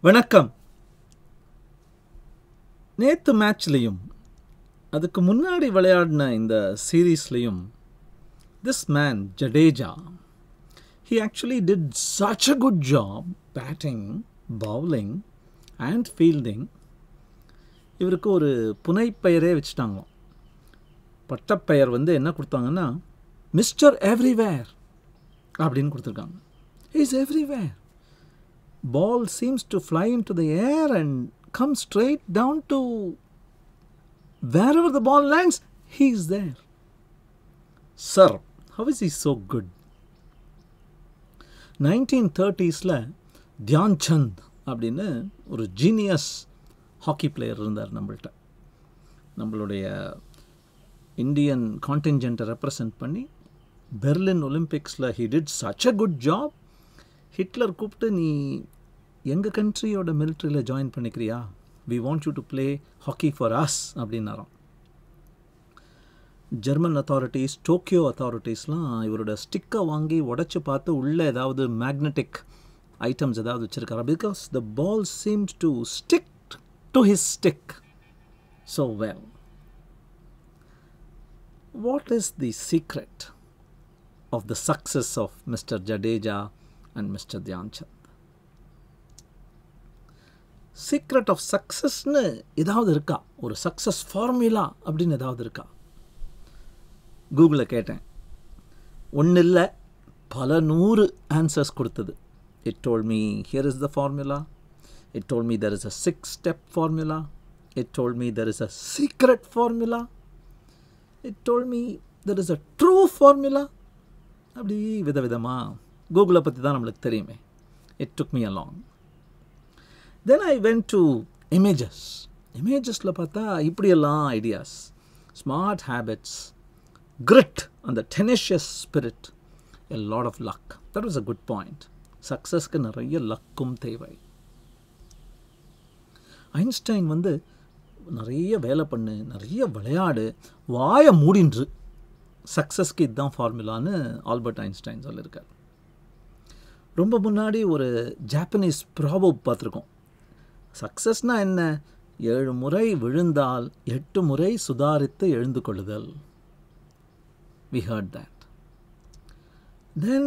வணக்கம். நேத்து மேட்ச்லையும் அதுக்கு முன்னாடி விளையாடின இந்த சீரீஸ்லையும் this man Jadeja, he actually did such a good job batting, bowling and fielding. இவருக்கு ஒரு புனைப்பெயரே வச்சுட்டாங்க. பட்டப்பெயர் என்ன கொடுத்தாங்கன்னா மிஸ்டர் எவ்ரிவேர் அப்படின்னு கொடுத்துருக்காங்க. He is everywhere. Ball seems to fly into the air and come straight down to wherever the ball lands, he is there. Sir, how is he so good? 1930s-ல Dhyan Chand அப்படின்னு ஒரு genius hockey player இருந்தார் நம்மள்கிட்ட. நம்மளுடைய Indian கான்டின்ஜென்ட்டை represent பண்ணி Berlin ஒலிம்பிக்ஸில் he did such a good job. Hitler கூப்பிட்டு நீ எங்கள் கண்ட்ரியோட மிலிட்ரியில் ஜாயின் பண்ணிக்கிறியா, we want you to play hockey for us அப்படின்னாராம். ஜெர்மன் அத்தாரிட்டிஸ், டோக்கியோ அத்தாரிட்டிஸ்லாம் இவரோட ஸ்டிக்கை வாங்கி உடச்சி பார்த்து உள்ளே ஏதாவது மேக்னெட்டிக் ஐட்டம்ஸ் ஏதாவது வச்சுருக்காரா, because the ball seems to stick to his stick so well. What is the secret of the success of mister Jadeja and Mr. Dhyan Chand? Secret of சக்ஸஸ்னு ஏதாவது இருக்கா, ஒரு சக்ஸஸ் ஃபார்முலா அப்படின்னு ஏதாவது இருக்கா? கூகுளில் கேட்டேன், ஒன்றும் இல்லை, பல 100 ஆன்சர்ஸ் கொடுத்தது. It told me here is the formula, it told me there is a 6-step formula, it told me there is a secret formula, it told me there is a true formula. அப்படி விதவிதமாக கூகுளை பற்றி தான் நம்மளுக்கு தெரியுமே. It took me along. Then I went to இமேஜஸில் பார்த்தா இப்படியெல்லாம் ஐடியாஸ், ஸ்மார்ட் ஹேபிட்ஸ், கிரிட், அந்த tenacious spirit, a lot of luck. That was a good point. சக்ஸஸ்க்கு நிறைய லக்கும் தேவை. ஐன்ஸ்டைன் நிறைய வேலை பண்ணு, நிறைய விளையாடு, வாயை மூடின்று, சக்ஸஸ்க்கு இதுதான் ஃபார்முலான்னு ஆல்பர்ட் ஐன்ஸ்டைன் சொல்லியிருக்கார். ரொம்ப முன்னாடி ஒரு ஜாப்பனீஸ் ப்ராவர்ப் பார்த்துருக்கோம். சக்ஸஸ்னால் என்ன, 7 முறை விழுந்தால் 8 முறை சுதாரித்து எழுந்து கொள்ளுதல். We heard that. Then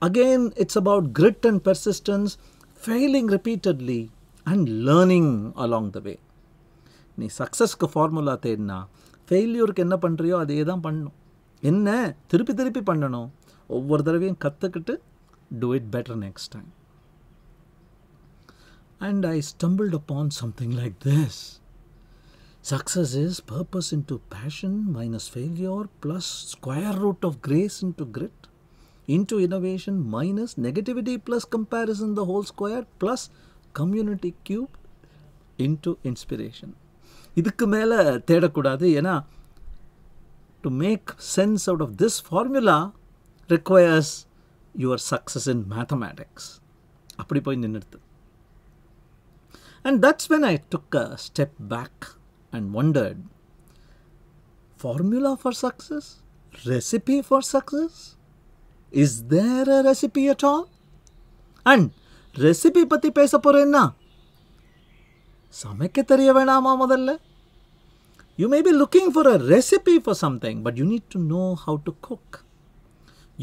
again it's about grit and persistence, failing repeatedly and learning along the way. நீ சக்ஸஸ்க்கு ஃபார்முலா தேடினா ஃபெயில்யூருக்கு என்ன பண்ணுறியோ அதே தான் பண்ணணும். என்ன திருப்பி திருப்பி பண்ணணும், ஒவ்வொரு தடவையும் கற்றுக்கிட்டு do it better next time. And I stumbled upon something like this. Success is purpose into passion minus failure plus square root of grace into grit into innovation minus negativity plus comparison the whole square plus community cubed into inspiration. இதுக்கு மேலே தேடக்கூடாது. ஏன்னா to make sense out of this formula requires your success in mathematics. அப்படி போய் நின்றுது. And that's when I took a step back and wondered, formula for success? Recipe for success? Is there a recipe at all? And recipe பற்றி பேச போறேன்னா சமைக்க தெரிய வேணாமா முதல்ல? You may be looking for a recipe for something, but you need to know how to cook.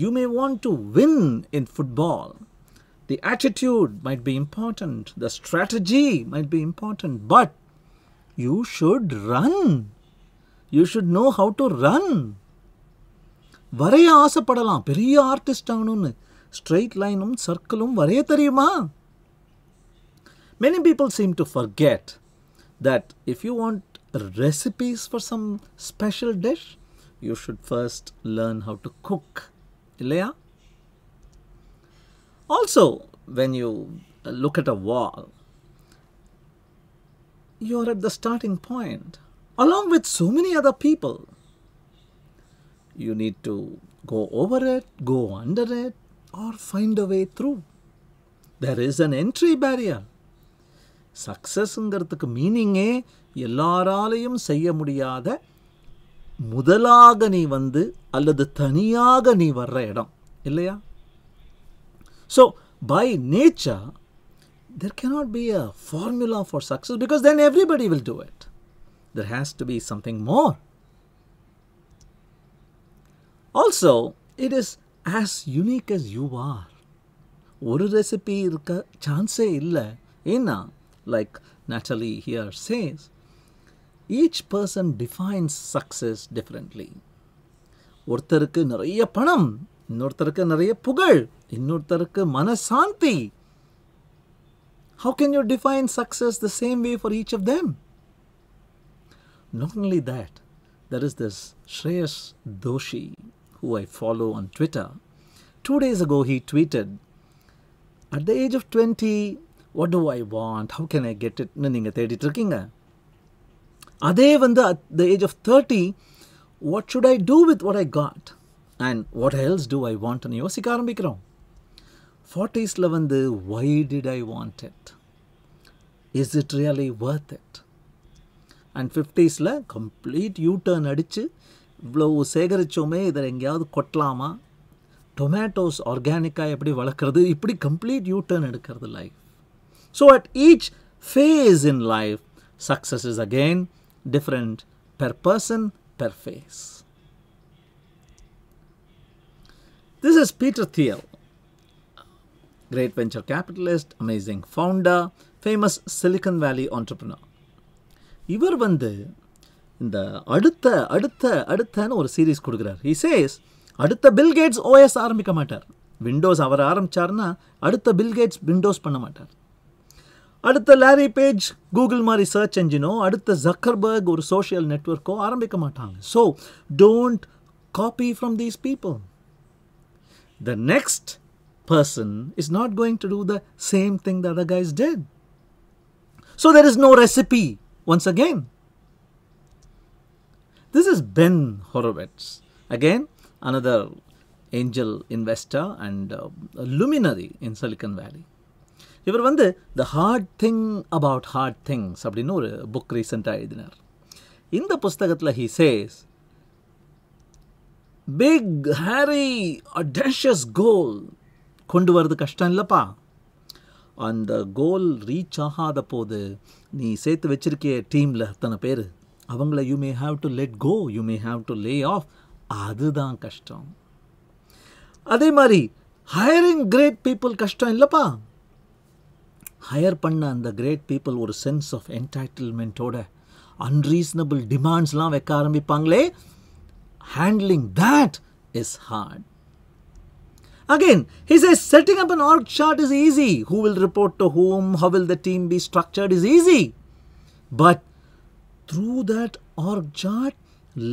You may want to win in football. The attitude might be important. The strategy might be important. But you should run. You should know how to run. வரைய ஆசைப்படலாம், பெரிய artist ஆகணும்னு. Straight லைனும் சர்க்கிளும் வரைய தெரியுமா? Many people seem to forget that if you want recipes for some special dish, you should first learn how to cook. இல்லையா? Also, when you look at a wall, you're at the starting point along with so many other people. You need to go over it, go under it, or find a way through. There is an entry barrier. சக்ஸஸ்ங்கிறதுக்கு மீனிங்கே எல்லாராலையும் செய்ய முடியாத முதலாக நீ அல்லது தனியாக நீ வர்ற இடம் இல்லையா? So by nature there cannot be a formula for success because then everybody will do it. There has to be something more. Also, it is as unique as you are. ஒரு ரெசிபி இருக்க சான்ஸே இல்லை. ஏன்னா like Natalie here says, each person defines success differently. ஒருத்தருக்கு நிறைய பணம், இன்னொருத்தருக்கு நிறைய புகழ், இன்னொருத்தருக்கு மனசாந்தி. How can you define success the same way for each of them? Not only that, there is this Shreyas Doshi who I follow on Twitter. 2 days ago he tweeted, at the age of 20, what do I want? How can I get it? நீங்க தேடிட்டு இருக்கீங்க. அதே வந்து at the age of 30, what should I do with what I got? And what else do I want? ன்னு யோசிக்க ஆரம்பிக்கிறோம். 40sல வந்து why did I want it? Is it really worth it? And 50sல complete U-turn அடிச்சு இவ்வளவு சேகரிச்சோமே இதை எங்கேயாவது கொட்டலாமா, tomatoes ஆர்கானிக்காக எப்படி வளர்க்குறது, இப்படி கம்ப்ளீட் யூ-டர்ன் எடுக்கிறது life. So at each phase in life, success is again different per person, per phase. This is Peter Thiel, great venture capitalist, amazing founder, famous Silicon Valley entrepreneur. இவர் வந்து இந்த அடுத்தன்னு ஒரு series கொடுக்குறார். He says, அடுத்த bill Gates OS ஆரம்பிக்க மாட்டார். Windows அவர் ஆரம்பிச்சார்னா அடுத்த bill Gates Windows பண்ண மாட்டார். அடுத்த லாரி பேஜ் கூகுள் மாதிரி சர்ச் என்ஜினோ, அடுத்த ஜக்கர்பர்க் ஒரு சோஷியல் நெட்வொர்க்கோ ஆரம்பிக்க மாட்டாங்க. So don't copy from these people. The next person is not going to do the same thing the other guys did. So there is no recipe once again. This is Ben Horowitz, again another angel investor and a luminary in Silicon Valley. இவர் வந்து The Hard Thing About Hard Things அப்படின்னு ஒரு book ரீசெண்டாக எழுதினார். இந்த புஸ்தகத்தில் he says, big, hairy, audacious goal கொண்டு வரது கஷ்டம் இல்லைப்பா. அந்த கோல் ரீச் ஆகாத போது நீ சேர்த்து வச்சிருக்கிய டீமில் அத்தனை பேர், அவங்கள you may have to let go, you may have to lay off, அதுதான் கஷ்டம். அதே மாதிரி ஹையரிங் கிரேட் பீப்புள் கஷ்டம் இல்லைப்பா. ஹையர் பண்ண அந்த கிரேட் பீப்புள் ஒரு சென்ஸ் ஆஃப் என்டைட்டில்மெண்ட்டோட அன்ரீசனபிள் டிமாண்ட்ஸ்லாம் வைக்க ஆரம்பிப்பாங்களே, handling that is hard. Again, he says setting up an org chart is easy. Who will report to whom? How will the team be structured is easy. But through that org chart,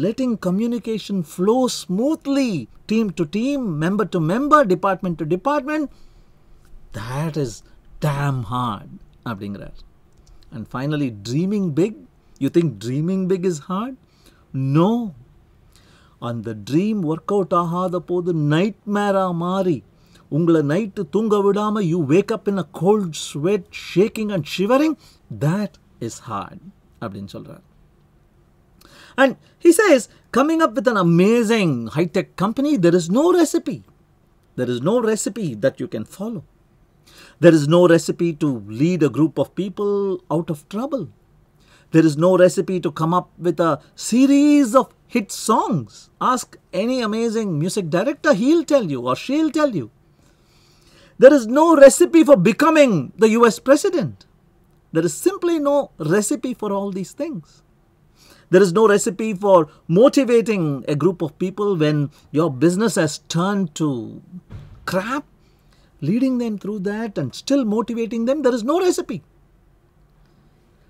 letting communication flow smoothly, team to team, member to member, department to department, that is damn hard. அப்படிங்கிறார். And finally, dreaming big. You think dreaming big is hard? No. அந்த dream work out ஆகாத போது நைட்மேராக மாறி உங்களை night தூங்க விடாமல் you wake up in a cold sweat shaking and shivering, that is hard அப்படின்னு சொல்கிறார். And he says, coming up with an amazing high tech company, there is no recipe. There is no recipe that you can follow. There is no recipe to lead a group of people out of trouble. There is no recipe to come up with a series of hit songs. Ask any amazing music director, he'll tell you or she'll tell you. There is no recipe for becoming the US president. There is simply no recipe for all these things. There is no recipe for motivating a group of people when your business has turned to crap, leading them through that and still motivating them. There is no recipe.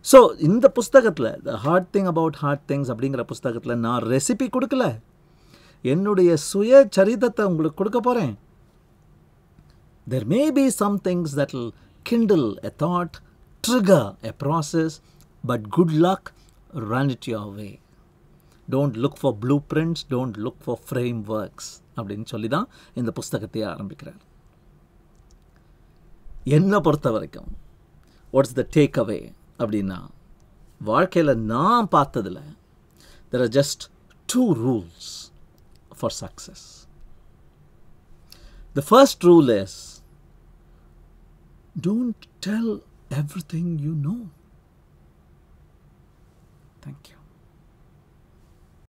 So இந்த புஸ்தகத்தில் the hard thing about hard things அப்படிங்கிற புஸ்தகத்தில் நான் recipe கொடுக்கல, என்னுடைய சுய சரிதத்தை உங்களுக்கு கொடுக்க போகிறேன். There may be some things that will kindle a thought, trigger a process, but good luck, run it your way. Don't look for blueprints, don't look for frameworks அப்படின்னு சொல்லி தான் இந்த புஸ்தகத்தையே ஆரம்பிக்கிறார். என்னை பொறுத்த வரைக்கும் வாட்ஸ் த டேக் அவே அப்படின்னா, வாழ்க்கையில் நான் பார்த்ததில் there are just 2 rules for success. The first rule is Don't tell everything you know. Thank you.